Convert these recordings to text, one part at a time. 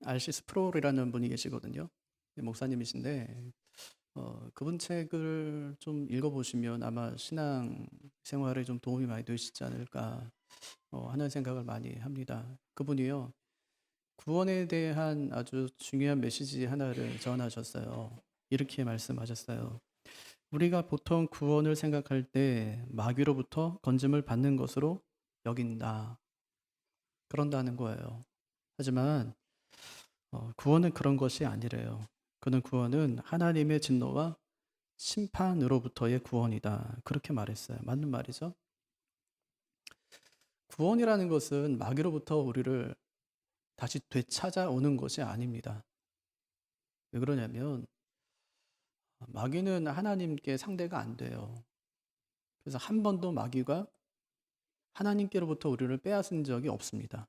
R.C. 스프롤이라는 분이 계시거든요. 목사님이신데 그분 책을 좀 읽어보시면 아마 신앙 생활에 좀 도움이 많이 되시지 않을까 하는 생각을 많이 합니다. 그분이요, 구원에 대한 아주 중요한 메시지 하나를 전하셨어요. 이렇게 말씀하셨어요. 우리가 보통 구원을 생각할 때 마귀로부터 건짐을 받는 것으로 여긴다. 그런다는 거예요. 하지만 구원은 그런 것이 아니래요. 그는 구원은 하나님의 진노와 심판으로부터의 구원이다. 그렇게 말했어요. 맞는 말이죠. 구원이라는 것은 마귀로부터 우리를 다시 되찾아오는 것이 아닙니다. 왜 그러냐면 마귀는 하나님께 상대가 안 돼요. 그래서 한 번도 마귀가 하나님께로부터 우리를 빼앗은 적이 없습니다.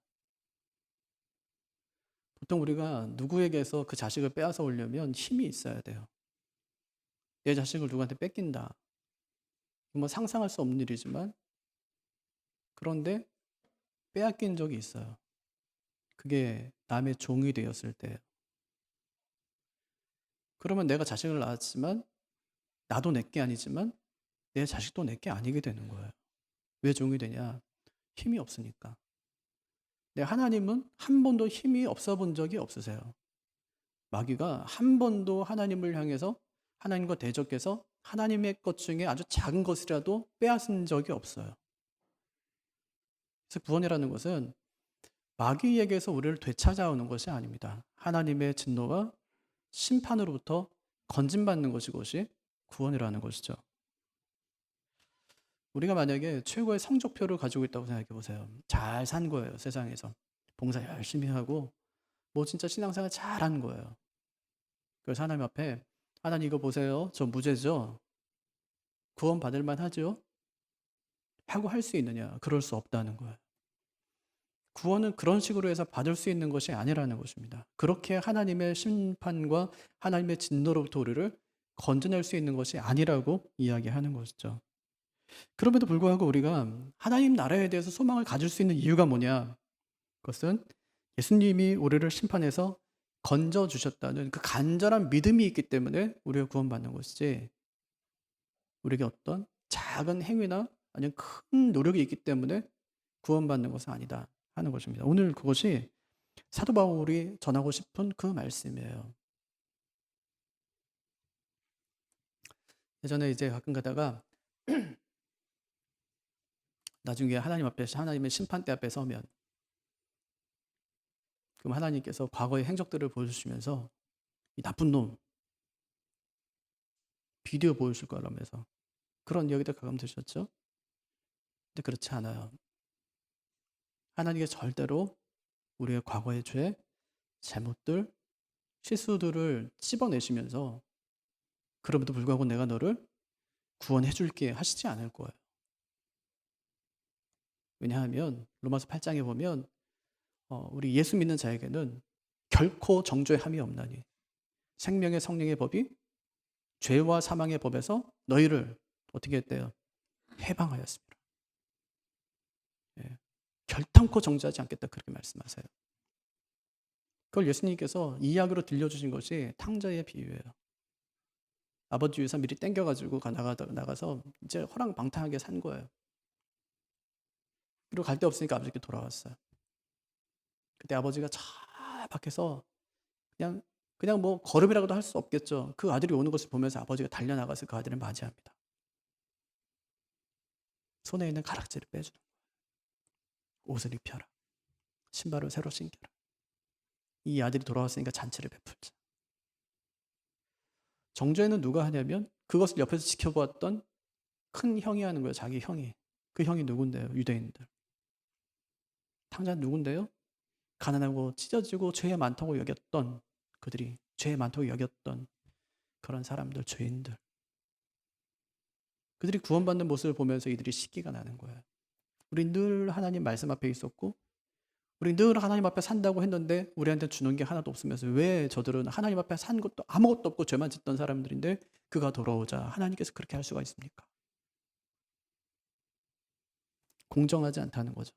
보통 우리가 누구에게서 그 자식을 빼앗아 오려면 힘이 있어야 돼요. 내 자식을 누구한테 뺏긴다. 정말 상상할 수 없는 일이지만, 그런데 빼앗긴 적이 있어요. 그게 남의 종이 되었을 때. 그러면 내가 자식을 낳았지만 나도 내게 아니지만 내 자식도 내게 아니게 되는 거예요. 왜 종이 되냐? 힘이 없으니까. 근데 하나님은 한 번도 힘이 없어 본 적이 없으세요. 마귀가 한 번도 하나님을 향해서 하나님과 대적해서 하나님의 것 중에 아주 작은 것이라도 빼앗은 적이 없어요. 그래서 구원이라는 것은 마귀에게서 우리를 되찾아오는 것이 아닙니다. 하나님의 진노와 심판으로부터 건진받는 것이 구원이라는 것이죠. 우리가 만약에 최고의 성적표를 가지고 있다고 생각해 보세요. 잘 산 거예요, 세상에서. 봉사 열심히 하고, 뭐 진짜 신앙생활 잘한 거예요. 그래서 하나님 앞에, 하나님 이거 보세요. 저 무죄죠? 구원 받을 만하죠? 하고 할 수 있느냐? 그럴 수 없다는 거예요. 구원은 그런 식으로 해서 받을 수 있는 것이 아니라는 것입니다. 그렇게 하나님의 심판과 하나님의 진노로부터 우리를 건져낼 수 있는 것이 아니라고 이야기하는 것이죠. 그럼에도 불구하고 우리가 하나님 나라에 대해서 소망을 가질 수 있는 이유가 뭐냐? 그것은 예수님이 우리를 심판해서 건져주셨다는 그 간절한 믿음이 있기 때문에 우리가 구원받는 것이지, 우리에게 어떤 작은 행위나 아니면 큰 노력이 있기 때문에 구원받는 것은 아니다 하는 것입니다. 오늘 그것이 사도 바울이 전하고 싶은 그 말씀이에요. 예전에 이제 가끔 가다가 나중에 하나님 앞에, 하나님의 심판대 앞에 서면, 그럼 하나님께서 과거의 행적들을 보여주시면서 이 나쁜 놈 비디오 보여줄 거라면서 그런 이야기들 가끔 들으셨죠? 근데 그렇지 않아요. 하나님께서 절대로 우리의 과거의 죄, 잘못들, 실수들을 찝어내시면서 그럼에도 불구하고 내가 너를 구원해 줄게 하시지 않을 거예요. 왜냐하면 로마서 8장에 보면 우리 예수 믿는 자에게는 결코 정죄함이 없나니 생명의 성령의 법이 죄와 사망의 법에서 너희를 어떻게 했대요? 해방하였습니다. 예. 결탄코 정죄하지 않겠다 그렇게 말씀하세요. 그걸 예수님께서 이야기로 들려주신 것이 탕자의 비유예요. 아버지 위해서 미리 땡겨가지고 나가서 이제 허랑방탕하게 산 거예요. 그리고 갈 데 없으니까 아버지께 돌아왔어요. 그때 아버지가 저 밖에서 그냥 뭐 걸음이라고도 할 수 없겠죠. 그 아들이 오는 것을 보면서 아버지가 달려나가서 그 아들을 맞이합니다. 손에 있는 가락지를 빼주는 거예요. 옷을 입혀라. 신발을 새로 신겨라. 이 아들이 돌아왔으니까 잔치를 베풀자. 정죄는 누가 하냐면 그것을 옆에서 지켜보았던 큰 형이 하는 거예요. 자기 형이. 그 형이 누군데요? 유대인들. 탕자는 누군데요? 가난하고 찢어지고 죄에 많다고 여겼던 그들이, 죄에 많다고 여겼던 그런 사람들, 죄인들. 그들이 구원받는 모습을 보면서 이들이 시기가 나는 거예요. 우리 늘 하나님 말씀 앞에 있었고 우리 늘 하나님 앞에 산다고 했는데 우리한테 주는 게 하나도 없으면서 왜 저들은 하나님 앞에 산 것도 아무것도 없고 죄만 짓던 사람들인데 그가 돌아오자 하나님께서 그렇게 할 수가 있습니까? 공정하지 않다는 거죠.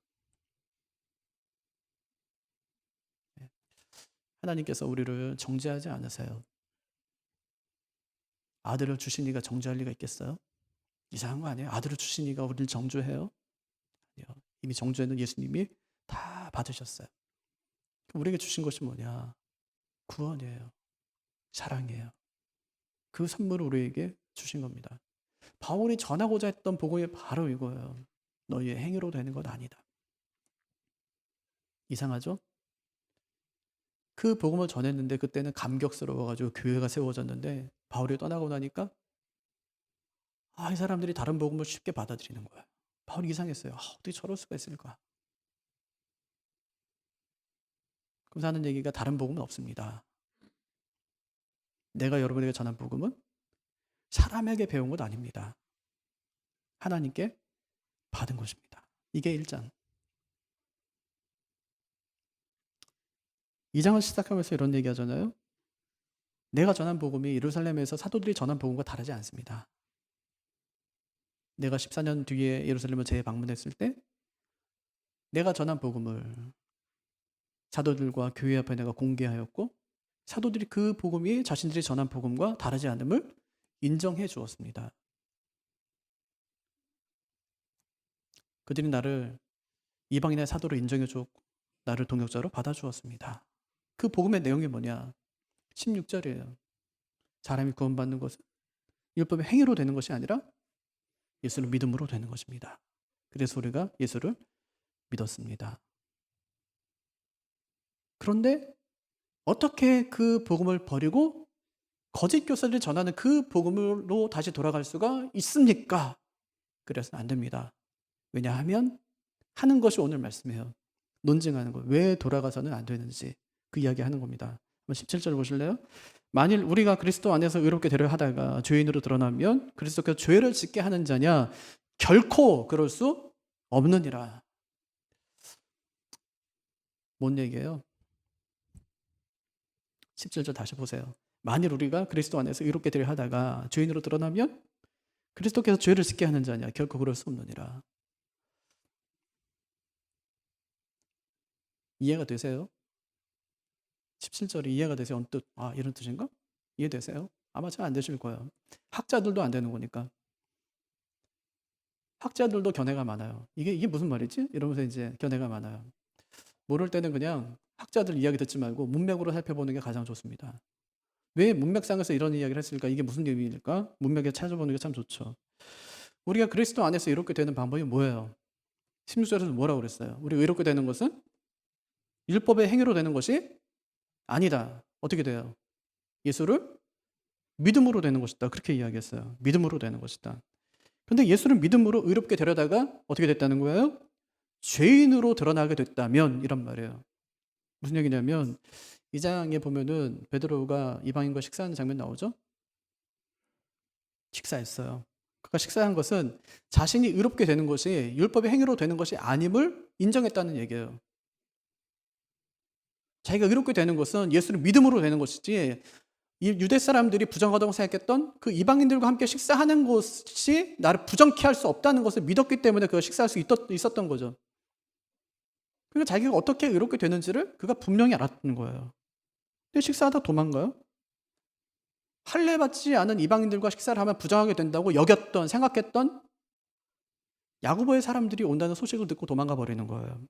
하나님께서 우리를 정죄하지 않으세요. 아들을 주시니가 정죄할 리가 있겠어요? 이상한 거 아니에요? 아들을 주시니가 우리를 정죄해요? 아니요. 이미 정죄는 예수님이 다 받으셨어요. 그럼 우리에게 주신 것이 뭐냐? 구원이에요. 사랑이에요. 그 선물을 우리에게 주신 겁니다. 바울이 전하고자 했던 복음이 바로 이거예요. 너희의 행위로 되는 것 아니다. 이상하죠? 그 복음을 전했는데 그때는 감격스러워가지고 교회가 세워졌는데 바울이 떠나고 나니까 이 사람들이 다른 복음을 쉽게 받아들이는 거예요. 바울이 이상했어요. 어떻게 저럴 수가 있을까? 그래서 하는 얘기가 다른 복음은 없습니다. 내가 여러분에게 전한 복음은 사람에게 배운 것 아닙니다. 하나님께 받은 것입니다. 이게 1장. 2장을 시작하면서 이런 얘기 하잖아요. 내가 전한 복음이 예루살렘에서 사도들이 전한 복음과 다르지 않습니다. 내가 14년 뒤에 예루살렘을 재방문했을 때 내가 전한 복음을 사도들과 교회 앞에 내가 공개하였고 사도들이 그 복음이 자신들이 전한 복음과 다르지 않음을 인정해 주었습니다. 그들이 나를 이방인의 사도로 인정해 주었고 나를 동역자로 받아주었습니다. 그 복음의 내용이 뭐냐? 16절이에요. 사람이 구원받는 것은 율법의 행위로 되는 것이 아니라 예수를 믿음으로 되는 것입니다. 그래서 우리가 예수를 믿었습니다. 그런데 어떻게 그 복음을 버리고 거짓 교사들이 전하는 그 복음으로 다시 돌아갈 수가 있습니까? 그래서는 안 됩니다. 왜냐하면 하는 것이 오늘 말씀이에요. 논증하는 것. 왜 돌아가서는 안 되는지 그 이야기 하는 겁니다. 17절 보실래요? 만일 우리가 그리스도 안에서 의롭게 되려 하다가 죄인으로 드러나면 그리스도께서 죄를 짓게 하는 자냐? 결코 그럴 수 없느니라. 뭔 얘기예요? 17절 다시 보세요. 만일 우리가 그리스도 안에서 의롭게 되려 하다가 죄인으로 드러나면 그리스도께서 죄를 짓게 하는 자냐? 결코 그럴 수 없느니라. 이해가 되세요? 17절이 이해가 되세요? 언뜻 이런 뜻인가? 이해되세요? 아마 잘 안 되실 거예요. 학자들도 안 되는 거니까. 학자들도 견해가 많아요. 이게 무슨 말이지? 이러면서 이제 견해가 많아요. 모를 때는 그냥 학자들 이야기 듣지 말고 문맥으로 살펴보는 게 가장 좋습니다. 왜 문맥상에서 이런 이야기를 했을까? 이게 무슨 의미일까? 문맥에 찾아보는 게 참 좋죠. 우리가 그리스도 안에서 이렇게 되는 방법이 뭐예요? 16절에서 뭐라고 그랬어요? 우리 의롭게 되는 것은 율법의 행위로 되는 것이 아니다. 어떻게 돼요? 예수를 믿음으로 되는 것이다. 그렇게 이야기했어요. 믿음으로 되는 것이다. 근데 예수를 믿음으로 의롭게 되려다가 어떻게 됐다는 거예요? 죄인으로 드러나게 됐다면 이런 말이에요. 무슨 얘기냐면 2장에 보면은 베드로가 이방인과 식사하는 장면 나오죠? 식사했어요. 그가 식사한 것은 자신이 의롭게 되는 것이 율법의 행위로 되는 것이 아님을 인정했다는 얘기예요. 자기가 의롭게 되는 것은 예수를 믿음으로 되는 것이지 이 유대 사람들이 부정하다고 생각했던 그 이방인들과 함께 식사하는 것이 나를 부정케 할 수 없다는 것을 믿었기 때문에 그가 식사할 수 있었던 거죠. 그러니까 자기가 어떻게 의롭게 되는지를 그가 분명히 알았던 거예요. 근데 식사하다 도망가요? 할례 받지 않은 이방인들과 식사를 하면 부정하게 된다고 생각했던 야고보의 사람들이 온다는 소식을 듣고 도망가 버리는 거예요.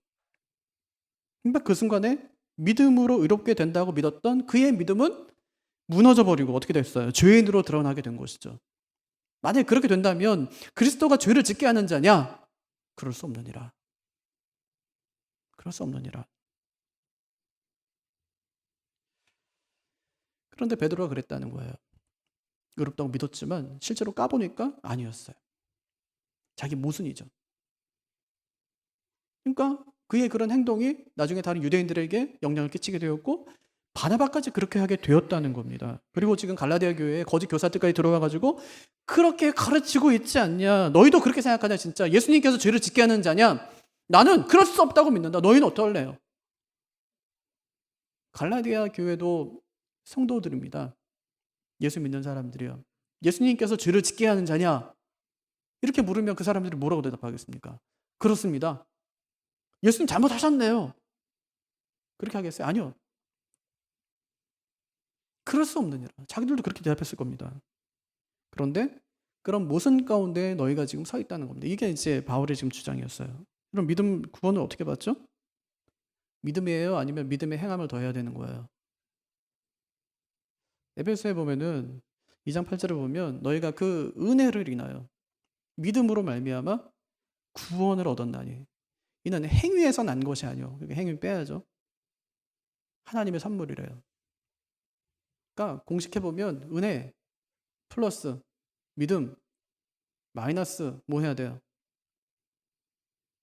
그러니까 그 순간에 믿음으로 의롭게 된다고 믿었던 그의 믿음은 무너져 버리고 어떻게 됐어요? 죄인으로 드러나게 된 것이죠. 만약에 그렇게 된다면 그리스도가 죄를 짓게 하는 자냐? 그럴 수 없느니라. 그럴 수 없느니라. 그런데 베드로가 그랬다는 거예요. 의롭다고 믿었지만 실제로 까보니까 아니었어요. 자기 모순이죠. 그러니까 그의 그런 행동이 나중에 다른 유대인들에게 영향을 끼치게 되었고 바나바까지 그렇게 하게 되었다는 겁니다. 그리고 지금 갈라디아 교회에 거짓 교사들까지 들어와가지고 그렇게 가르치고 있지 않냐? 너희도 그렇게 생각하냐 진짜? 예수님께서 죄를 짓게 하는 자냐? 나는 그럴 수 없다고 믿는다. 너희는 어떨래요? 갈라디아 교회도 성도들입니다. 예수 믿는 사람들이요. 예수님께서 죄를 짓게 하는 자냐? 이렇게 물으면 그 사람들이 뭐라고 대답하겠습니까? 그렇습니다. 예수님 잘못하셨네요. 그렇게 하겠어요? 아니요. 그럴 수 없느니라. 자기들도 그렇게 대답했을 겁니다. 그런데 그런 모순 가운데 너희가 지금 서 있다는 겁니다. 이게 이제 바울의 지금 주장이었어요. 그럼 믿음 구원을 어떻게 받죠? 믿음이에요? 아니면 믿음의 행함을 더해야 되는 거예요? 에베소에 보면은 2장 8절을 보면 너희가 그 은혜를 인하여 믿음으로 말미암아 구원을 얻었나니 이는 행위에서 난 것이 아니요. 그러니까 행위 빼야죠. 하나님의 선물이래요. 그러니까 공식해 보면 은혜 플러스 믿음 마이너스 뭐 해야 돼요?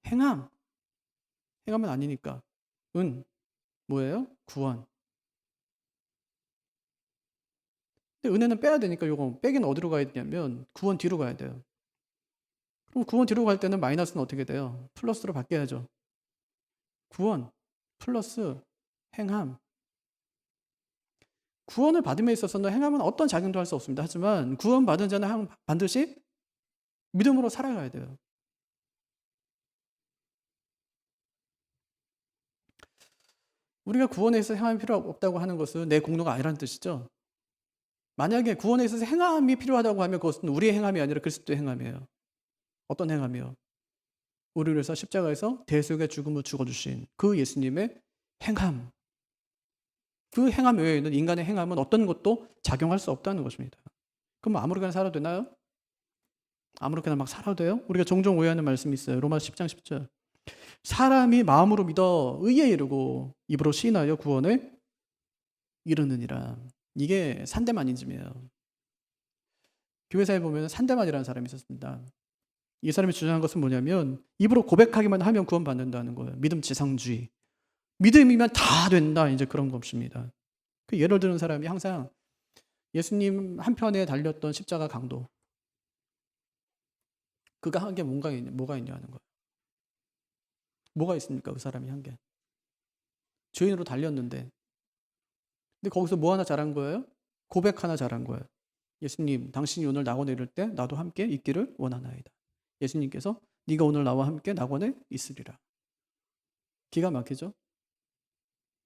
행함. 행함은 아니니까 은 뭐예요? 구원. 근데 은혜는 빼야 되니까 요거 빼기는 어디로 가야 되냐면 구원 뒤로 가야 돼요. 그럼 구원 뒤로 갈 때는 마이너스는 어떻게 돼요? 플러스로 바뀌어야죠. 구원 플러스 행함. 구원을 받음에 있어서는 행함은 어떤 작용도 할 수 없습니다. 하지만 구원받은 자는 반드시 믿음으로 살아가야 돼요. 우리가 구원에 있어서 행함이 필요 없다고 하는 것은 내 공로가 아니라는 뜻이죠. 만약에 구원에 있어서 행함이 필요하다고 하면 그것은 우리의 행함이 아니라 그리스도의 행함이에요. 어떤 행함이요? 우리를 위해서 십자가에서 대속의 죽음을 죽어주신 그 예수님의 행함. 그 행함 외에는 인간의 행함은 어떤 것도 작용할 수 없다는 것입니다. 그럼 아무렇게나 살아도 되나요? 아무렇게나 막 살아도 돼요? 우리가 종종 오해하는 말씀이 있어요. 로마서 10장 10절. 사람이 마음으로 믿어 의에 이르고 입으로 시인하여 구원에 이르느니라. 이게 산데마니즘이에요. 교회사에 보면 산데만이라는 사람이 있었습니다. 이 사람이 주장한 것은 뭐냐면 입으로 고백하기만 하면 구원받는다는 거예요. 믿음 지상주의. 믿음이면 다 된다. 이제 그런 것입니다. 그 예를 드는 사람이 항상 예수님 한편에 달렸던 십자가 강도. 그가 한 게 뭐가 있냐는 거예요. 뭐가 있습니까? 그 사람이 한 게. 죄인으로 달렸는데. 근데 거기서 뭐 하나 잘한 거예요? 고백 하나 잘한 거예요. 예수님, 당신이 오늘 낙원에 이를 때 나도 함께 있기를 원하나이다. 예수님께서 네가 오늘 나와 함께 낙원에 있으리라. 기가 막히죠?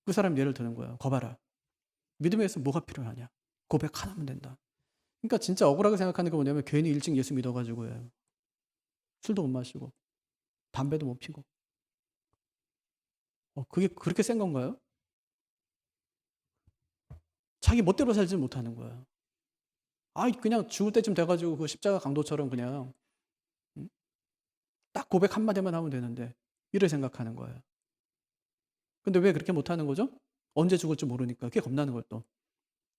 그 사람 예를 드는 거예요. 거봐라. 믿음에서 뭐가 필요하냐? 고백 하나면 된다. 그러니까 진짜 억울하게 생각하는 게 뭐냐면 괜히 일찍 예수 믿어가지고요. 술도 못 마시고 담배도 못 피고. 그게 그렇게 센 건가요? 자기 멋대로 살지 못하는 거예요. 그냥 죽을 때쯤 돼가지고 그 십자가 강도처럼 그냥 딱 고백 한마디만 하면 되는데 이래 생각하는 거예요. 근데 왜 그렇게 못하는 거죠? 언제 죽을지 모르니까. 그게 겁나는 거예요 또.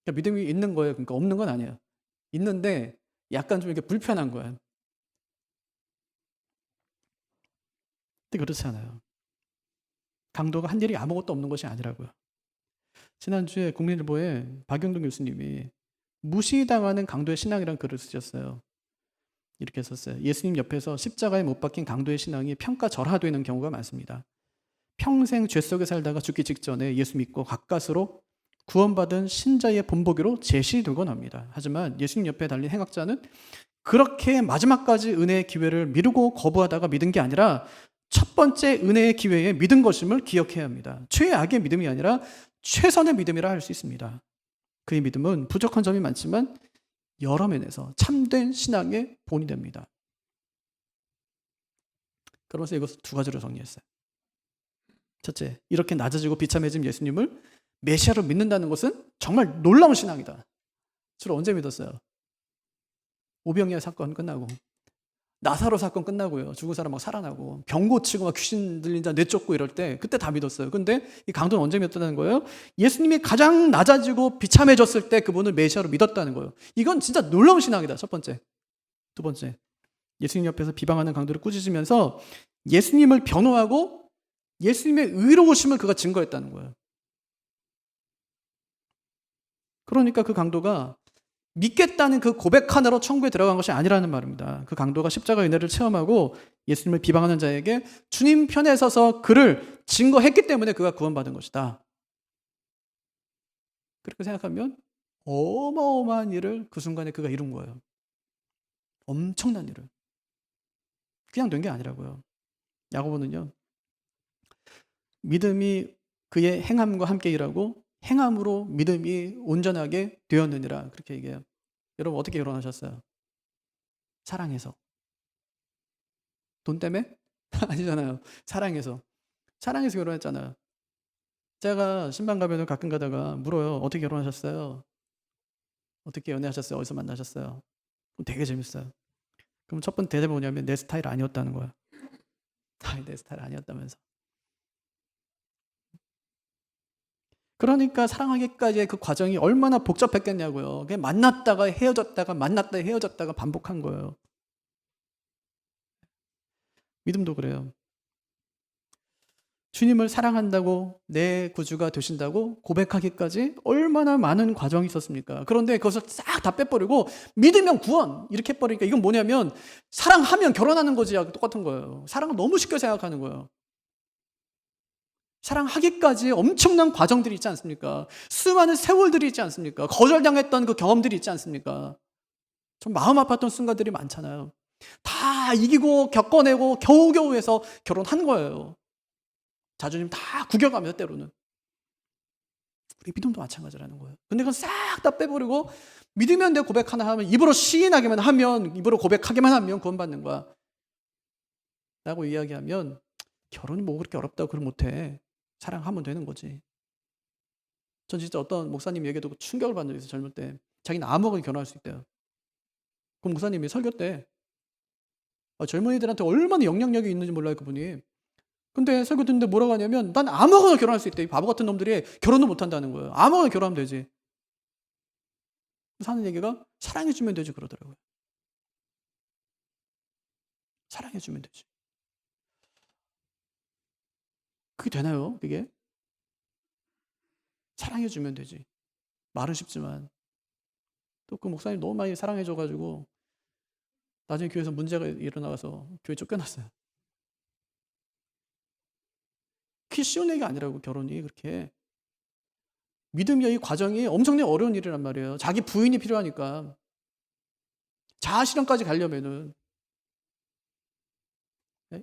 그러니까 믿음이 있는 거예요. 그러니까 없는 건 아니에요. 있는데 약간 좀 이렇게 불편한 거예요. 근데 그렇지 않아요. 강도가 한 일이 아무것도 없는 것이 아니라고요. 지난주에 국민일보에 박영동 교수님이 무시당하는 강도의 신앙이라는 글을 쓰셨어요. 이렇게 썼어요. 예수님 옆에서 십자가에 못 박힌 강도의 신앙이 평가절하되는 경우가 많습니다. 평생 죄 속에 살다가 죽기 직전에 예수 믿고 가까스로 구원받은 신자의 본보기로 제시되곤 합니다. 하지만 예수님 옆에 달린 행악자는 그렇게 마지막까지 은혜의 기회를 미루고 거부하다가 믿은 게 아니라 첫 번째 은혜의 기회에 믿은 것임을 기억해야 합니다. 최악의 믿음이 아니라 최선의 믿음이라 할 수 있습니다. 그의 믿음은 부족한 점이 많지만 여러 면에서 참된 신앙의 본이 됩니다. 그러면서 이것을 두 가지로 정리했어요. 첫째, 이렇게 낮아지고 비참해진 예수님을 메시아로 믿는다는 것은 정말 놀라운 신앙이다. 주로 언제 믿었어요? 오병이어 사건 끝나고 나사로 사건 끝나고요. 죽은 사람 막 살아나고 병 고치고 막 귀신 들린 자 내쫓고 이럴 때 그때 다 믿었어요. 근데 이 강도는 언제 믿었다는 거예요? 예수님이 가장 낮아지고 비참해졌을 때 그분을 메시아로 믿었다는 거예요. 이건 진짜 놀라운 신앙이다. 첫 번째. 두 번째. 예수님 옆에서 비방하는 강도를 꾸짖으면서 예수님을 변호하고 예수님의 의로우심을 그가 증거했다는 거예요. 그러니까 그 강도가 믿겠다는 그 고백 하나로 천국에 들어간 것이 아니라는 말입니다. 그 강도가 십자가 은혜를 체험하고 예수님을 비방하는 자에게 주님 편에 서서 그를 증거했기 때문에 그가 구원받은 것이다. 그렇게 생각하면 어마어마한 일을 그 순간에 그가 이룬 거예요. 엄청난 일을. 그냥 된 게 아니라고요. 야고보는요. 믿음이 그의 행함과 함께 일하고 행함으로 믿음이 온전하게 되었느니라. 그렇게 얘기해요. 여러분 어떻게 결혼하셨어요? 사랑해서. 돈 때문에? 아니잖아요. 사랑해서. 사랑해서 결혼했잖아요. 제가 신방 가면은 가끔 가다가 물어요. 어떻게 결혼하셨어요? 어떻게 연애하셨어요? 어디서 만나셨어요? 그럼 되게 재밌어요. 그럼 첫 번째 대답이 뭐냐면 내 스타일 아니었다는 거야. 아니, 내 스타일 아니었다면서. 그러니까 사랑하기까지의 그 과정이 얼마나 복잡했겠냐고요. 그냥 만났다가 헤어졌다가 만났다가 헤어졌다가 반복한 거예요. 믿음도 그래요. 주님을 사랑한다고 내 구주가 되신다고 고백하기까지 얼마나 많은 과정이 있었습니까? 그런데 그것을 싹 다 빼버리고 믿으면 구원 이렇게 해버리니까 이건 뭐냐면 사랑하면 결혼하는 거지 똑같은 거예요. 사랑을 너무 쉽게 생각하는 거예요. 사랑하기까지 엄청난 과정들이 있지 않습니까? 수많은 세월들이 있지 않습니까? 거절당했던 그 경험들이 있지 않습니까? 좀 마음 아팠던 순간들이 많잖아요. 다 이기고 겪어내고 겨우겨우 해서 결혼한 거예요. 자존심 다 구겨가면서 때로는. 우리 믿음도 마찬가지라는 거예요. 근데 그건 싹 다 빼버리고 믿으면 내 고백 하나 하면 입으로 시인하기만 하면 입으로 고백하기만 하면 구원받는 거야. 라고 이야기하면 결혼이 뭐 그렇게 어렵다고 그걸 못해. 사랑하면 되는 거지. 전 진짜 어떤 목사님 얘기 듣고 충격을 받은 적이 있어요. 젊을 때. 자기는 아무거나 결혼할 수 있대요. 그 목사님이 설교 때 젊은이들한테 얼마나 영향력이 있는지 몰라요 그분이. 근데 설교 듣는데 뭐라고 하냐면 난 아무거나 결혼할 수 있대. 이 바보 같은 놈들이 결혼도 못한다는 거예요. 아무거나 결혼하면 되지. 사는 얘기가 사랑해주면 되지 그러더라고요. 사랑해주면 되지. 그게 되나요? 그게? 사랑해주면 되지. 말은 쉽지만 또 그 목사님 너무 많이 사랑해줘가지고 나중에 교회에서 문제가 일어나서 교회 쫓겨났어요. 그게 쉬운 얘기가 아니라고 결혼이 그렇게. 믿음의 이 과정이 엄청나게 어려운 일이란 말이에요. 자기 부인이 필요하니까. 자아실현까지 가려면은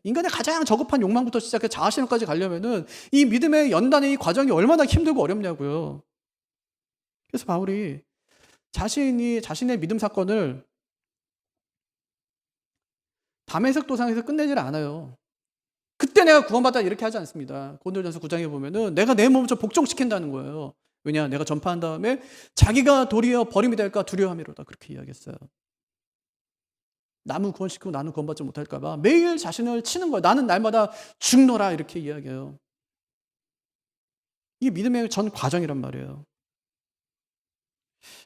인간의 가장 저급한 욕망부터 시작해 자아실현까지 가려면은 이 믿음의 연단의 이 과정이 얼마나 힘들고 어렵냐고요. 그래서 바울이 자신이 자신의 믿음 사건을 다메섹 도상에서 끝내질 않아요. 그때 내가 구원받다 이렇게 하지 않습니다. 고린도전서 9장에 보면은 내가 내 몸을 좀 복종시킨다는 거예요. 왜냐? 내가 전파한 다음에 자기가 도리어 버림이 될까 두려워함이로다. 그렇게 이야기했어요. 남은 구원시키고 나는 구원받지 못할까 봐 매일 자신을 치는 거예요. 나는 날마다 죽노라 이렇게 이야기해요. 이게 믿음의 전 과정이란 말이에요.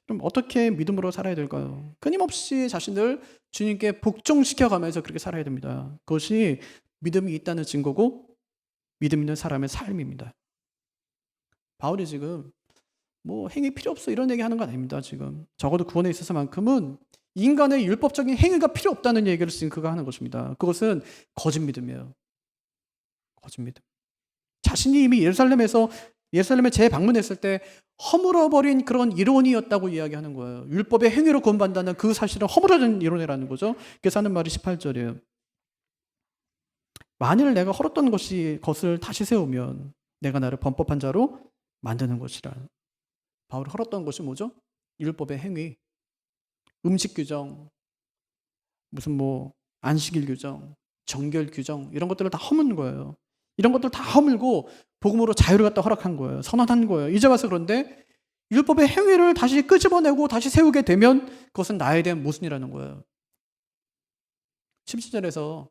그럼 어떻게 믿음으로 살아야 될까요? 끊임없이 자신을 주님께 복종시켜가면서 그렇게 살아야 됩니다. 그것이 믿음이 있다는 증거고 믿음 있는 사람의 삶입니다. 바울이 지금 뭐 행위 필요 없어 이런 얘기 하는 건 아닙니다. 지금 적어도 구원에 있어서만큼은 인간의 율법적인 행위가 필요 없다는 얘기를 지금 그가 하는 것입니다. 그것은 거짓 믿음이에요. 거짓 믿음. 자신이 이미 예루살렘에 재방문했을 때 허물어버린 그런 이론이었다고 이야기하는 거예요. 율법의 행위로 구원받는다는 그 사실은 허물어진 이론이라는 거죠. 그래서 하는 말이 18절이에요. 만일 내가 헐었던 것을 다시 세우면 내가 나를 범법한 자로 만드는 것이라. 바울이 헐었던 것이 뭐죠? 율법의 행위, 음식 규정, 무슨 뭐 안식일 규정, 정결 규정 이런 것들을 다 허문 거예요. 이런 것들 다 허물고 복음으로 자유를 갖다 허락한 거예요. 선언한 거예요. 이제 와서 그런데 율법의 행위를 다시 끄집어내고 다시 세우게 되면 그것은 나에 대한 모순이라는 거예요. 17절에서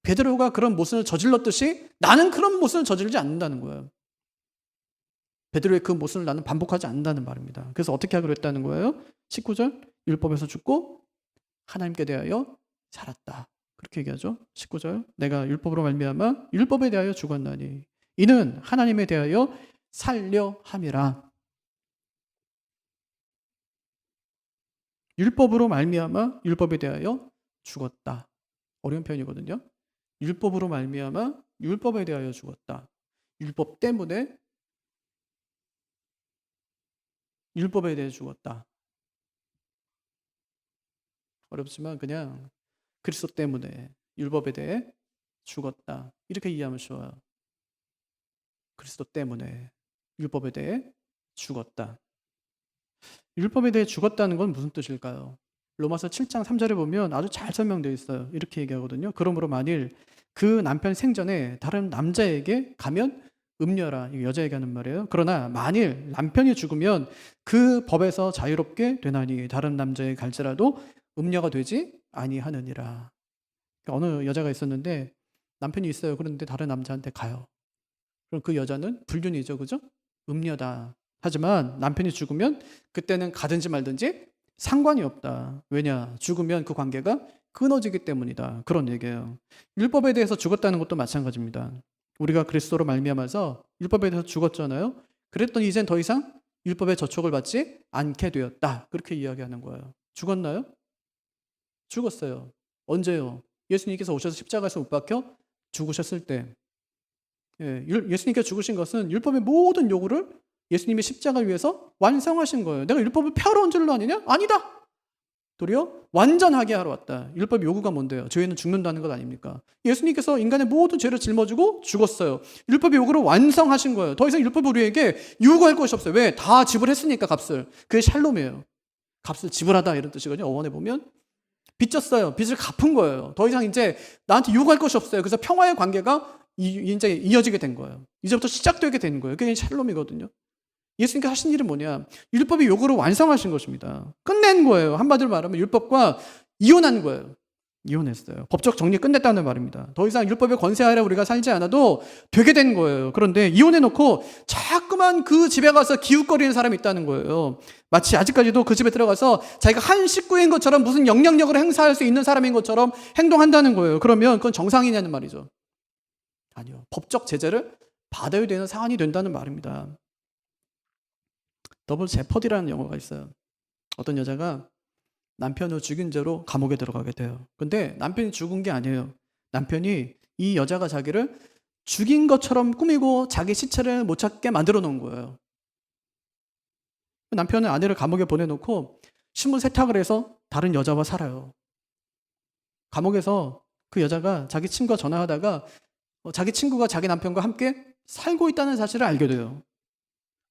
베드로가 그런 모순을 저질렀듯이 나는 그런 모순을 저지르지 않는다는 거예요. 베드로의 그 모순을 나는 반복하지 않는다는 말입니다. 그래서 어떻게 하기로 했다는 거예요? 19절 율법에서 죽고 하나님께 대하여 살았다. 그렇게 얘기하죠. 19절 내가 율법으로 말미암아 율법에 대하여 죽었나니 이는 하나님에 대하여 살려 함이라. 율법으로 말미암아 율법에 대하여 죽었다. 어려운 표현이거든요. 율법으로 말미암아 율법에 대하여 죽었다. 율법 때문에 율법에 대해 죽었다. 어렵지만 그냥 그리스도 때문에 율법에 대해 죽었다. 이렇게 이해하면 좋아요. 그리스도 때문에 율법에 대해 죽었다. 율법에 대해 죽었다는 건 무슨 뜻일까요? 로마서 7장 3절에 보면 아주 잘 설명되어 있어요. 이렇게 얘기하거든요. 그러므로 만일 그 남편 생전에 다른 남자에게 가면 음녀라. 이거 여자에게 하는 말이에요. 그러나 만일 남편이 죽으면 그 법에서 자유롭게 되나니 다른 남자에게 갈지라도 음녀가 되지 아니하느니라. 어느 여자가 있었는데 남편이 있어요. 그런데 다른 남자한테 가요. 그럼 그 여자는 불륜이죠. 그죠? 음녀다. 하지만 남편이 죽으면 그때는 가든지 말든지 상관이 없다. 왜냐? 죽으면 그 관계가 끊어지기 때문이다. 그런 얘기예요. 율법에 대해서 죽었다는 것도 마찬가지입니다. 우리가 그리스도로 말미암아서 율법에 대해서 죽었잖아요. 그랬더니 이젠 더 이상 율법의 저촉을 받지 않게 되었다. 그렇게 이야기하는 거예요. 죽었나요? 죽었어요. 언제요? 예수님께서 오셔서 십자가에서 못 박혀 죽으셨을 때. 예수님께서 죽으신 것은 율법의 모든 요구를 예수님이 십자가 위에서 완성하신 거예요. 내가 율법을 폐하러 온 줄로 아니냐? 아니다. 도리어 완전하게 하러 왔다. 율법 요구가 뭔데요? 죄는 죽는다는 것 아닙니까? 예수님께서 인간의 모든 죄를 짊어지고 죽었어요. 율법의 요구를 완성하신 거예요. 더 이상 율법이 우리에게 요구할 것이 없어요. 왜? 다 지불했으니까 값을. 그게 샬롬이에요. 값을 지불하다 이런 뜻이거든요. 어원에 보면. 빚졌어요. 빚을 갚은 거예요. 더 이상 이제 나한테 요구할 것이 없어요. 그래서 평화의 관계가 이제 이어지게 된 거예요. 이제부터 시작되게 된 거예요. 그게 샬롬이거든요. 예수님께서 하신 일은 뭐냐? 율법의 요구를 완성하신 것입니다. 끝낸 거예요. 한마디로 말하면 율법과 이혼한 거예요. 이혼했어요. 법적 정리 끝냈다는 말입니다. 더 이상 율법의 권세 아래 우리가 살지 않아도 되게 된 거예요. 그런데 이혼해놓고 자꾸만 그 집에 가서 기웃거리는 사람이 있다는 거예요. 마치 아직까지도 그 집에 들어가서 자기가 한 식구인 것처럼 무슨 영향력을 행사할 수 있는 사람인 것처럼 행동한다는 거예요. 그러면 그건 정상이냐는 말이죠. 아니요. 법적 제재를 받아야 되는 상황이 된다는 말입니다. 더블 제퍼디라는 영화가 있어요. 어떤 여자가 남편을 죽인 죄로 감옥에 들어가게 돼요. 근데 남편이 죽은 게 아니에요. 남편이 이 여자가 자기를 죽인 것처럼 꾸미고 자기 시체를 못 찾게 만들어 놓은 거예요. 남편은 아내를 감옥에 보내놓고 신문 세탁을 해서 다른 여자와 살아요. 감옥에서 그 여자가 자기 친구와 전화하다가 자기 친구가 자기 남편과 함께 살고 있다는 사실을 알게 돼요.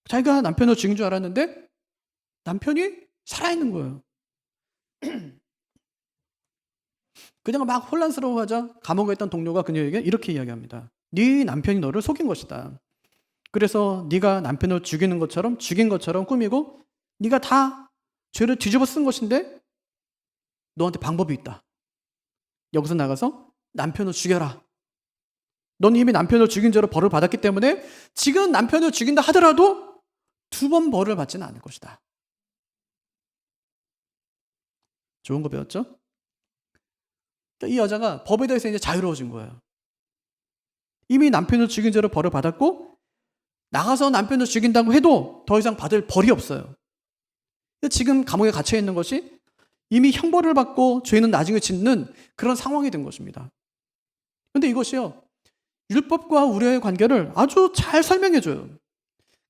자기가 남편을 죽인 줄 알았는데 남편이 살아있는 거예요. 그녀가 막 혼란스러워하자 감옥에 있던 동료가 그녀에게 이렇게 이야기합니다. 네 남편이 너를 속인 것이다. 그래서 네가 남편을 죽인 것처럼 꾸미고 네가 다 죄를 뒤집어 쓴 것인데 너한테 방법이 있다. 여기서 나가서 남편을 죽여라. 넌 이미 남편을 죽인 죄로 벌을 받았기 때문에 지금 남편을 죽인다 하더라도 2번 벌을 받지는 않을 것이다. 좋은 거 배웠죠? 이 여자가 법에 대해서 이제 자유로워진 거예요. 이미 남편을 죽인 죄로 벌을 받았고 나가서 남편을 죽인다고 해도 더 이상 받을 벌이 없어요. 지금 감옥에 갇혀 있는 것이 이미 형벌을 받고 죄는 나중에 짓는 그런 상황이 된 것입니다. 그런데 이것이요. 율법과 우리의 관계를 아주 잘 설명해줘요.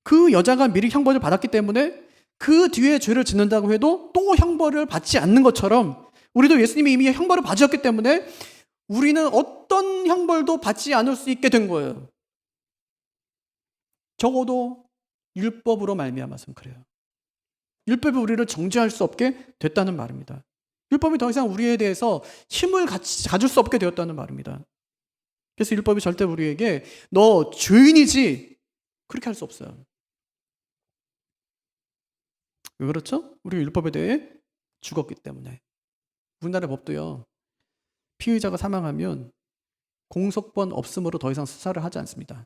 그 여자가 미리 형벌을 받았기 때문에 그 뒤에 죄를 짓는다고 해도 또 형벌을 받지 않는 것처럼 우리도 예수님이 이미 형벌을 받으셨기 때문에 우리는 어떤 형벌도 받지 않을 수 있게 된 거예요. 적어도 율법으로 말미암아서는 그래요. 율법이 우리를 정죄할 수 없게 됐다는 말입니다. 율법이 더 이상 우리에 대해서 힘을 가질 수 없게 되었다는 말입니다. 그래서 율법이 절대 우리에게 너 죄인이지 그렇게 할 수 없어요. 왜 그렇죠? 우리 율법에 대해 죽었기 때문에. 우리나라 법도요. 피의자가 사망하면 공소권 없음으로 더 이상 수사를 하지 않습니다.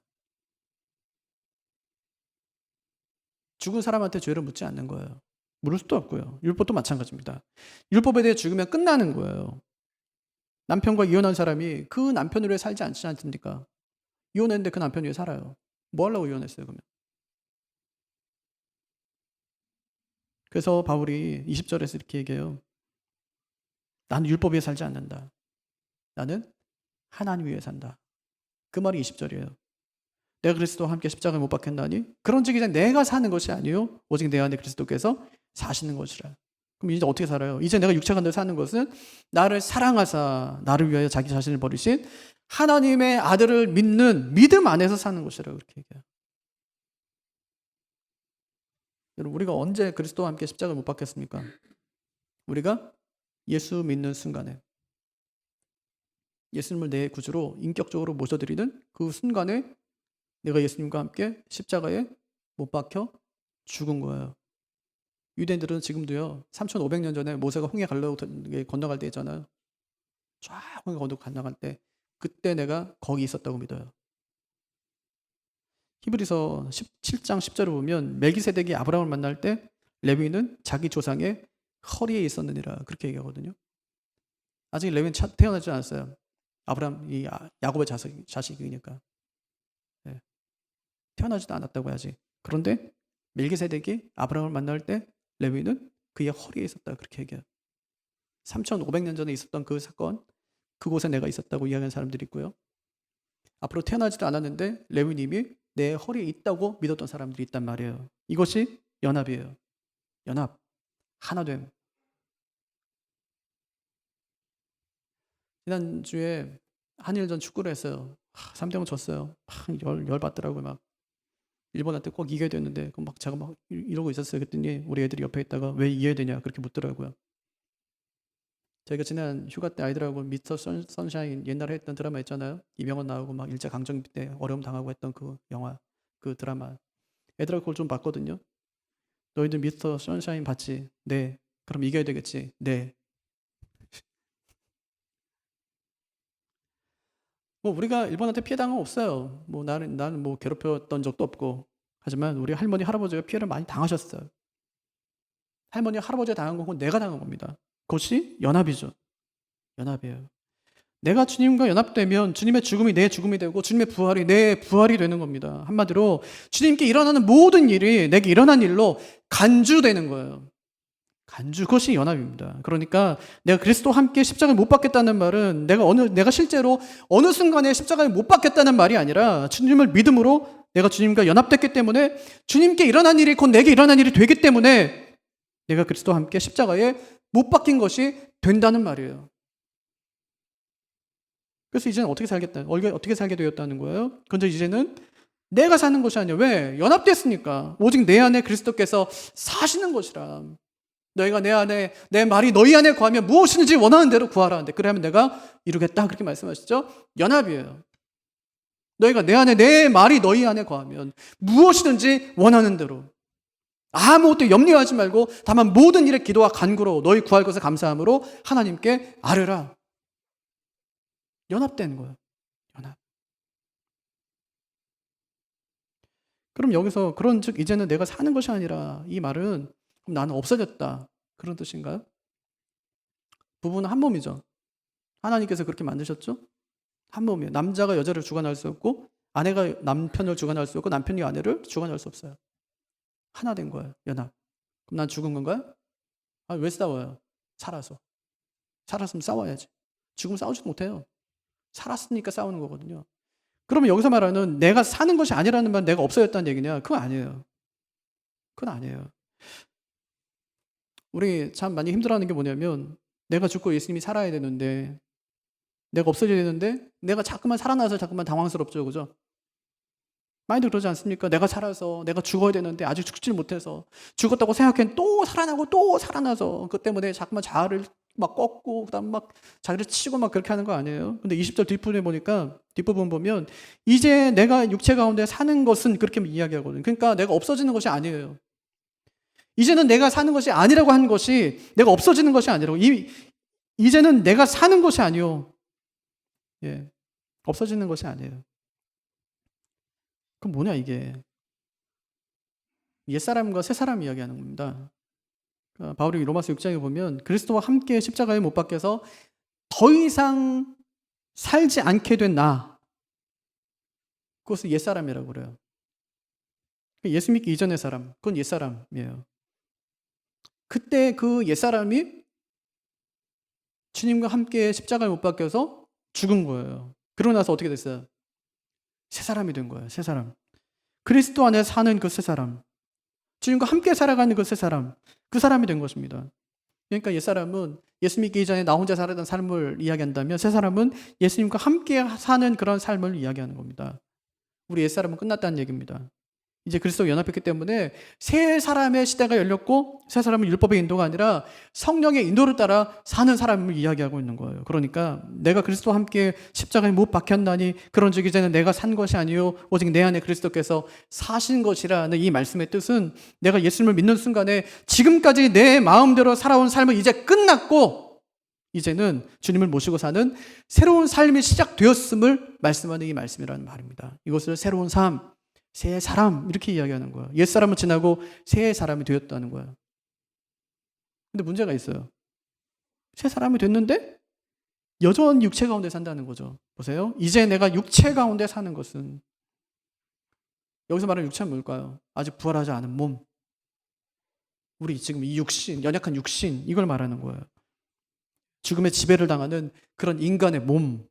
죽은 사람한테 죄를 묻지 않는 거예요. 물을 수도 없고요. 율법도 마찬가지입니다. 율법에 대해 죽으면 끝나는 거예요. 남편과 이혼한 사람이 그 남편을 위해 살지 않지 않습니까? 이혼했는데 그 남편 위해 살아요. 뭐 하려고 이혼했어요, 그러면? 그래서 바울이 20절에서 이렇게 얘기해요. 나는 율법 위에 살지 않는다. 나는 하나님 위에 산다. 그 말이 20절이에요. 내가 그리스도와 함께 십자가에 못 박혔나니 그런즉 이제 내가 사는 것이 아니요 오직 내 안에 그리스도께서 사시는 것이라. 그럼 이제 어떻게 살아요? 이제 내가 육체가 늘 사는 것은 나를 사랑하사 나를 위하여 자기 자신을 버리신 하나님의 아들을 믿는 믿음 안에서 사는 것이라고 그렇게 얘기해요. 여러분, 우리가 언제 그리스도와 함께 십자가를 못 박혔습니까? 우리가 예수 믿는 순간에, 예수님을 내 구주로 인격적으로 모셔드리는 그 순간에 내가 예수님과 함께 십자가에 못 박혀 죽은 거예요. 유대인들은 지금도요, 3,500년 전에 모세가 홍해 건너갈 때 있잖아요. 쫙 홍해 건너갈 때, 그때 내가 거기 있었다고 믿어요. 히브리서 17장 10절을 보면 멜기세덱이 아브라함을 만날 때 레위는 자기 조상의 허리에 있었느니라, 그렇게 얘기하거든요. 아직 레위는 태어나지 않았어요. 아브라함, 야곱의 자식이니까. 네. 태어나지도 않았다고 해야지. 그런데 멜기세덱이 아브라함을 만날 때 레위는 그의 허리에 있었다, 그렇게 얘기해요. 3,500년 전에 있었던 그 사건, 그곳에 내가 있었다고 이야기하는 사람들이 있고요. 앞으로 태어나지도 않았는데 레위님이 내 허리에 있다고 믿었던 사람들이 있단 말이에요. 이것이 연합이에요. 연합, 하나됨. 지난주에 한일전 축구를 했어요. 3대0 졌어요. 열 받더라고요. 막 일본한테 꼭 이겨야 되는데 막 제가 막 이러고 있었어요. 그랬더니 우리 애들이 옆에 있다가 왜 이겨야 되냐 그렇게 묻더라고요. 저희가 지난 휴가 때 아이들하고 미스터 선샤인 옛날에 했던 드라마 있잖아요. 이병헌 나오고 막 일제강점기 때 어려움 당하고 했던 그 영화, 그 드라마. 애들하고 그걸 좀 봤거든요. 너희들 미스터 선샤인 봤지? 네. 그럼 이겨야 되겠지? 네. 뭐 우리가 일본한테 피해 당한 건 없어요. 뭐 나는 뭐 괴롭혔던 적도 없고. 하지만 우리 할머니 할아버지가 피해를 많이 당하셨어요. 할머니 할아버지가 당한 건 내가 당한 겁니다. 그것이 연합이죠. 연합이에요. 내가 주님과 연합되면 주님의 죽음이 내 죽음이 되고 주님의 부활이 내 부활이 되는 겁니다. 한마디로 주님께 일어나는 모든 일이 내게 일어난 일로 간주되는 거예요. 간주, 그것이 연합입니다. 그러니까 내가 그리스도와 함께 십자가를 못 박겠다는 말은 내가 실제로 어느 순간에 십자가를 못 박겠다는 말이 아니라 주님을 믿음으로 내가 주님과 연합됐기 때문에 주님께 일어난 일이 곧 내게 일어난 일이 되기 때문에 내가 그리스도와 함께 십자가에 못 박힌 것이 된다는 말이에요. 그래서 이제는 어떻게 살게 되었다는 거예요? 근데 이제는 내가 사는 것이 아니에요. 왜? 연합됐으니까. 오직 내 안에 그리스도께서 사시는 것이라. 너희가 내 안에, 내 말이 너희 안에 구하면 무엇이든지 원하는 대로 구하라는데 그래 하면 내가 이루겠다, 그렇게 말씀하시죠? 연합이에요. 너희가 내 안에, 내 말이 너희 안에 구하면 무엇이든지 원하는 대로, 아무것도 염려하지 말고 다만 모든 일에 기도와 간구로 너희 구할 것을 감사함으로 하나님께 아뢰라. 연합되는 거예요. 연합. 그럼 여기서 그런즉 이제는 내가 사는 것이 아니라, 이 말은 그럼 나는 없어졌다, 그런 뜻인가요? 부부는 한 몸이죠. 하나님께서 그렇게 만드셨죠? 한 몸이에요. 남자가 여자를 주관할 수 없고 아내가 남편을 주관할 수 없고 남편이 아내를 주관할 수 없어요. 하나 된 거예요. 연합. 그럼 난 죽은 건가요? 왜 싸워요? 살았으면 싸워야지. 죽으면 싸우지도 못해요. 살았으니까 싸우는 거거든요. 그러면 여기서 말하는 내가 사는 것이 아니라는 말, 내가 없어졌다는 얘기냐? 그건 아니에요. 그건 아니에요. 우리 참 많이 힘들어하는 게 뭐냐면, 내가 죽고 예수님이 살아야 되는데, 내가 없어져야 되는데 내가 자꾸만 살아나서 자꾸만 당황스럽죠. 그죠? 많이들 그러지 않습니까? 내가 살아서 내가 죽어야 되는데 아직 죽질 못해서, 죽었다고 생각했는데 또 살아나고 또 살아나서 그 때문에 자꾸만 자아를 막 꺾고 그다음 막 자기를 치고 막 그렇게 하는 거 아니에요? 근데 20절 뒷부분 보면 이제 내가 육체 가운데 사는 것은 그렇게 이야기하거든요. 그러니까 내가 없어지는 것이 아니에요. 이제는 내가 사는 것이 아니라고 하는 것이 내가 없어지는 것이 아니라고. 이제는 내가 사는 것이 아니요. 예. 없어지는 것이 아니에요. 그럼 뭐냐 이게? 옛사람과 새사람 이야기하는 겁니다. 그러니까 바울이 로마서 6장에 보면 그리스도와 함께 십자가에 못 박혀서 더 이상 살지 않게 된 나, 그것을 옛사람이라고 그래요. 예수 믿기 이전의 사람, 그건 옛사람이에요. 그때 그 옛사람이 주님과 함께 십자가에 못 박혀서 죽은 거예요. 그러고 나서 어떻게 됐어요? 새 사람이 된 거예요. 새 사람. 그리스도 안에 사는 그 새 사람. 주님과 함께 살아가는 그 새 사람. 그 사람이 된 것입니다. 그러니까 옛사람은 예수 믿기 이전에 나 혼자 살았던 삶을 이야기한다면, 새 사람은 예수님과 함께 사는 그런 삶을 이야기하는 겁니다. 우리 옛사람은 끝났다는 얘기입니다. 이제 그리스도와 연합했기 때문에 새 사람의 시대가 열렸고 새 사람은 율법의 인도가 아니라 성령의 인도를 따라 사는 사람을 이야기하고 있는 거예요. 그러니까 내가 그리스도와 함께 십자가에 못 박혔나니 그런즉 이제는 내가 산 것이 아니요 오직 내 안에 그리스도께서 사신 것이라는 이 말씀의 뜻은 내가 예수님을 믿는 순간에 지금까지 내 마음대로 살아온 삶은 이제 끝났고 이제는 주님을 모시고 사는 새로운 삶이 시작되었음을 말씀하는 이 말씀이라는 말입니다. 이것을 새로운 삶, 새 사람 이렇게 이야기하는 거예요. 옛사람은 지나고 새 사람이 되었다는 거예요. 근데 문제가 있어요. 새 사람이 됐는데 여전히 육체 가운데 산다는 거죠. 보세요. 이제 내가 육체 가운데 사는 것은 여기서 말하는 육체는 뭘까요? 아직 부활하지 않은 몸. 우리 지금 이 육신, 연약한 육신 이걸 말하는 거예요. 죽음의 지배를 당하는 그런 인간의 몸.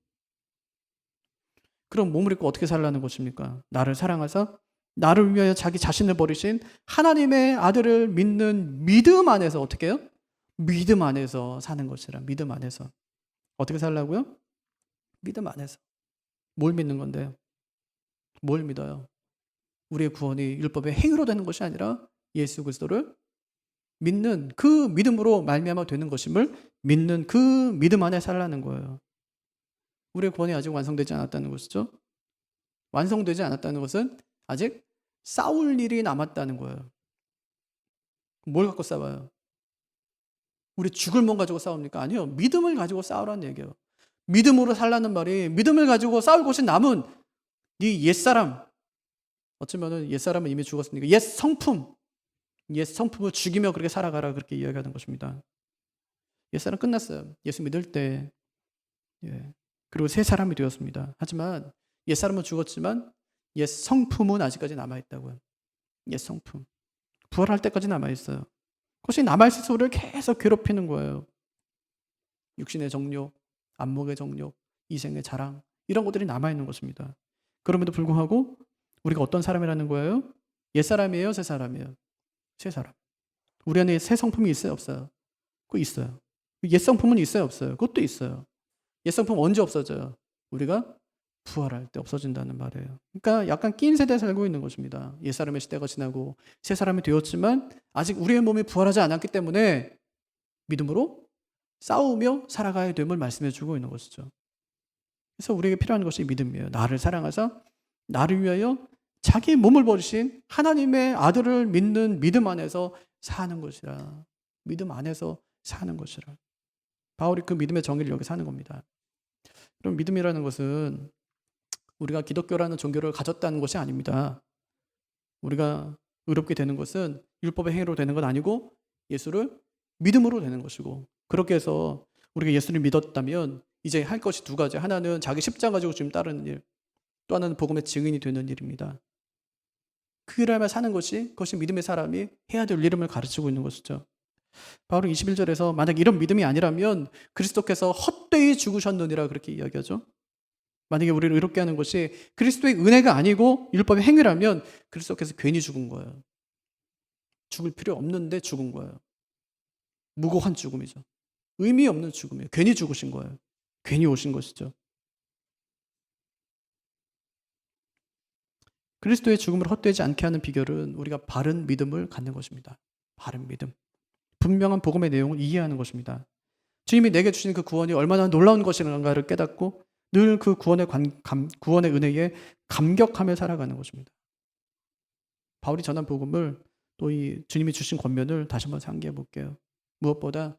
그런 몸을 입고 어떻게 살라는 것입니까? 나를 사랑하사 나를 위하여 자기 자신을 버리신 하나님의 아들을 믿는 믿음 안에서 어떻게 해요? 믿음 안에서 사는 것이라. 믿음 안에서. 어떻게 살라고요? 믿음 안에서. 뭘 믿는 건데요? 뭘 믿어요? 우리의 구원이 율법의 행위로 되는 것이 아니라 예수 그리스도를 믿는 그 믿음으로 말미암아 되는 것임을 믿는 그 믿음 안에 살라는 거예요. 우리의 구원이 아직 완성되지 않았다는 것이죠. 완성되지 않았다는 것은 아직 싸울 일이 남았다는 거예요. 뭘 갖고 싸워요? 우리 죽을 몸 가지고 싸웁니까? 아니요. 믿음을 가지고 싸우라는 얘기예요. 믿음으로 살라는 말이 믿음을 가지고 싸울 것이 남은 네 옛사람, 어쩌면 옛사람은 이미 죽었으니까 옛 성품을 죽이며 그렇게 살아가라 그렇게 이야기하는 것입니다. 옛사람 끝났어요. 예수 믿을 때. 예. 그리고 새 사람이 되었습니다. 하지만 옛사람은 죽었지만 옛 성품은 아직까지 남아있다고요. 옛 성품. 부활할 때까지 남아있어요. 그것이 남아있어서 우리를 계속 괴롭히는 거예요. 육신의 정욕, 안목의 정욕, 이생의 자랑 이런 것들이 남아있는 것입니다. 그럼에도 불구하고 우리가 어떤 사람이라는 거예요? 옛사람이에요? 새 사람이에요? 새 사람. 우리 안에 새 성품이 있어요? 없어요? 그거 있어요. 옛 성품은 있어요? 없어요? 그것도 있어요. 옛 성품 언제 없어져요? 우리가 부활할 때 없어진다는 말이에요. 그러니까 약간 낀 세대에 살고 있는 것입니다. 옛사람의 시대가 지나고 새 사람이 되었지만 아직 우리의 몸이 부활하지 않았기 때문에 믿음으로 싸우며 살아가야 됨을 말씀해 주고 있는 것이죠. 그래서 우리에게 필요한 것이 믿음이에요. 나를 사랑하사 나를 위하여 자기 몸을 버리신 하나님의 아들을 믿는 믿음 안에서 사는 것이라. 믿음 안에서 사는 것이라. 바울이 그 믿음의 정의를 여기 사는 겁니다. 그럼 믿음이라는 것은 우리가 기독교라는 종교를 가졌다는 것이 아닙니다. 우리가 의롭게 되는 것은 율법의 행위로 되는 건 아니고 예수를 믿음으로 되는 것이고 그렇게 해서 우리가 예수를 믿었다면 이제 할 것이 두 가지. 하나는 자기 십자가 가지고 지금 따르는 일. 또 하나는 복음의 증인이 되는 일입니다. 그 일을 하며 사는 것이 그것이 믿음의 사람이 해야 될 일임을 가르치고 있는 것이죠. 바울은 21절에서 만약 이런 믿음이 아니라면 그리스도께서 헛되이 죽으셨느니라 그렇게 이야기하죠. 만약에 우리를 의롭게 하는 것이 그리스도의 은혜가 아니고 율법의 행위라면 그리스도께서 괜히 죽은 거예요. 죽을 필요 없는데 죽은 거예요. 무고한 죽음이죠. 의미 없는 죽음이에요. 괜히 죽으신 거예요. 괜히 오신 것이죠. 그리스도의 죽음을 헛되지 않게 하는 비결은 우리가 바른 믿음을 갖는 것입니다. 바른 믿음. 분명한 복음의 내용을 이해하는 것입니다. 주님이 내게 주신 그 구원이 얼마나 놀라운 것인가를 깨닫고 늘 그 구원의 은혜에 감격하며 살아가는 것입니다. 바울이 전한 복음을 또 이 주님이 주신 권면을 다시 한번 상기해 볼게요. 무엇보다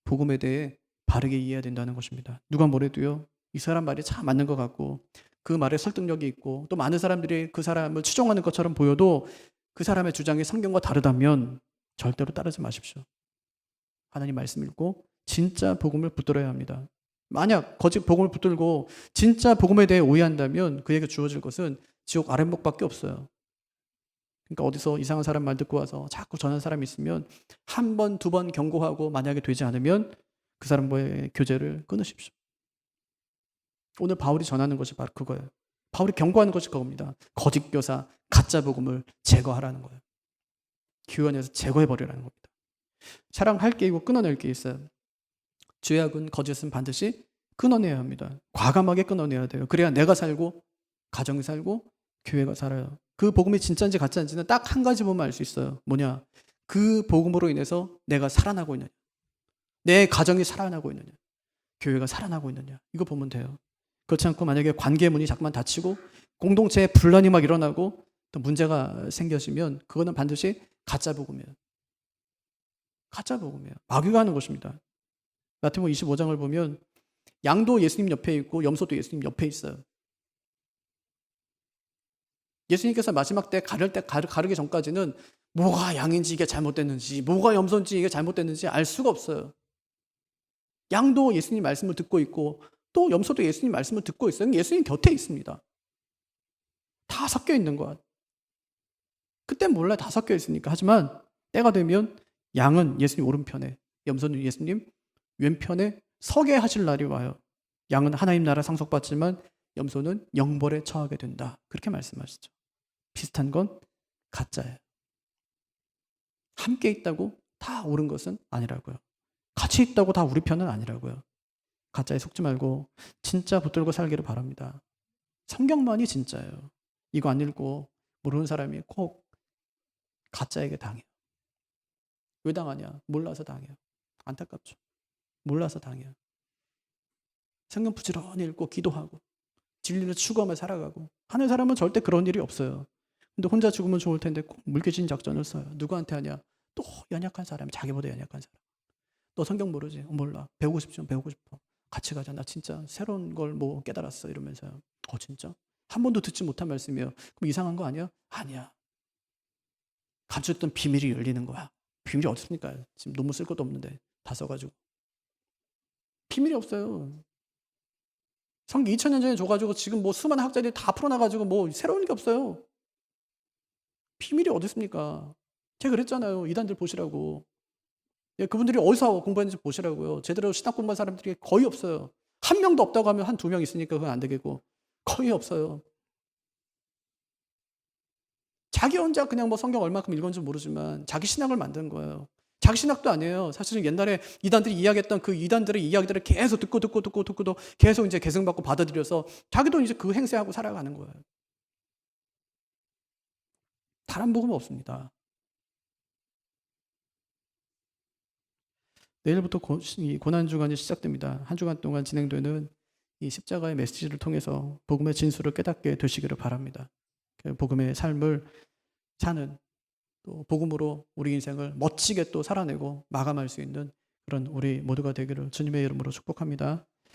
복음에 대해 바르게 이해해야 된다는 것입니다. 누가 뭐래도요. 이 사람 말이 참 맞는 것 같고 그 말에 설득력이 있고 또 많은 사람들이 그 사람을 추종하는 것처럼 보여도 그 사람의 주장이 성경과 다르다면 절대로 따르지 마십시오. 하나님 말씀 읽고 진짜 복음을 붙들어야 합니다. 만약 거짓 복음을 붙들고 진짜 복음에 대해 오해한다면 그에게 주어질 것은 지옥 아랫목밖에 없어요. 그러니까 어디서 이상한 사람 말 듣고 와서 자꾸 전하는 사람이 있으면 한 번, 두 번 경고하고 만약에 되지 않으면 그 사람과의 교제를 끊으십시오. 오늘 바울이 전하는 것이 바로 그거예요. 바울이 경고하는 것이 그겁니다. 거짓 교사, 가짜 복음을 제거하라는 거예요. 교회에서 제거해버리라는 겁니다. 사랑할 게 있고 끊어낼 게 있어요. 죄악은 거짓은 반드시 끊어내야 합니다. 과감하게 끊어내야 돼요. 그래야 내가 살고 가정이 살고 교회가 살아요. 그 복음이 진짜인지 가짜인지는 딱 한 가지 보면 알 수 있어요. 뭐냐? 그 복음으로 인해서 내가 살아나고 있느냐, 내 가정이 살아나고 있느냐, 교회가 살아나고 있느냐, 이거 보면 돼요. 그렇지 않고 만약에 관계 문이 자꾸만 닫히고 공동체에 분란이 막 일어나고 또 문제가 생겨지면 그거는 반드시 가짜 복음이에요. 가짜 복음이에요. 마귀가 하는 것입니다. 마태복음 25장을 보면 양도 예수님 옆에 있고 염소도 예수님 옆에 있어요. 예수님께서 마지막 때 가르기 전까지는 뭐가 양인지 이게 잘못됐는지, 뭐가 염소인지 이게 잘못됐는지 알 수가 없어요. 양도 예수님 말씀을 듣고 있고 또 염소도 예수님 말씀을 듣고 있어요. 예수님 곁에 있습니다. 다 섞여 있는 것. 그땐 몰라요. 다 섞여 있으니까. 하지만 때가 되면 양은 예수님 오른편에, 염소는 예수님 왼편에 서게 하실 날이 와요. 양은 하나님 나라 상속받지만 염소는 영벌에 처하게 된다. 그렇게 말씀하시죠. 비슷한 건 가짜예요. 함께 있다고 다 옳은 것은 아니라고요. 같이 있다고 다 우리 편은 아니라고요. 가짜에 속지 말고 진짜 붙들고 살기를 바랍니다. 성경만이 진짜예요. 이거 안 읽고 모르는 사람이 꼭 가짜에게 당해요. 왜 당하냐? 몰라서 당해요. 안타깝죠. 몰라서 당해요. 성경 부지런히 읽고 기도하고 진리를 추구하며 살아가고 하는 사람은 절대 그런 일이 없어요. 근데 혼자 죽으면 좋을 텐데 꼭 물귀신 작전을 써요. 누구한테 하냐? 또 연약한 사람, 자기보다 연약한 사람. 너 성경 모르지? 몰라. 배우고 싶지? 배우고 싶어. 같이 가자. 나 진짜 새로운 걸 뭐 깨달았어. 이러면서요. 진짜? 한 번도 듣지 못한 말씀이에요. 그럼 이상한 거 아니야? 아니야. 감췄던 비밀이 열리는 거야. 비밀이 없습니까? 지금 논문 쓸 것도 없는데 다 써가지고. 비밀이 없어요. 성경 2000년 전에 줘가지고 지금 뭐 수많은 학자들이 다 풀어놔가지고 뭐 새로운 게 없어요. 비밀이 어디 있습니까? 제가 그랬잖아요. 이단들 보시라고. 예, 그분들이 어디서 공부했는지 보시라고요. 제대로 신학 공부한 사람들이 거의 없어요. 한 명도 없다고 하면 한 두 명 있으니까 그건 안 되겠고 거의 없어요. 자기 혼자 그냥 뭐 성경 얼마큼 읽었는지 모르지만 자기 신학을 만든 거예요. 자기 신학도 아니에요. 사실은 옛날에 이단들이 이야기했던 그 이단들의 이야기들을 계속 듣고도 계속 이제 계승받고 받아들여서 자기도 이제 그 행세하고 살아가는 거예요. 다른 복음은 없습니다. 내일부터 이 고난주간이 시작됩니다. 한 주간 동안 진행되는 이 십자가의 메시지를 통해서 복음의 진수를 깨닫게 되시기를 바랍니다. 복음의 삶을 사는 또 복음으로 우리 인생을 멋지게 또 살아내고 마감할 수 있는 그런 우리 모두가 되기를 주님의 이름으로 축복합니다.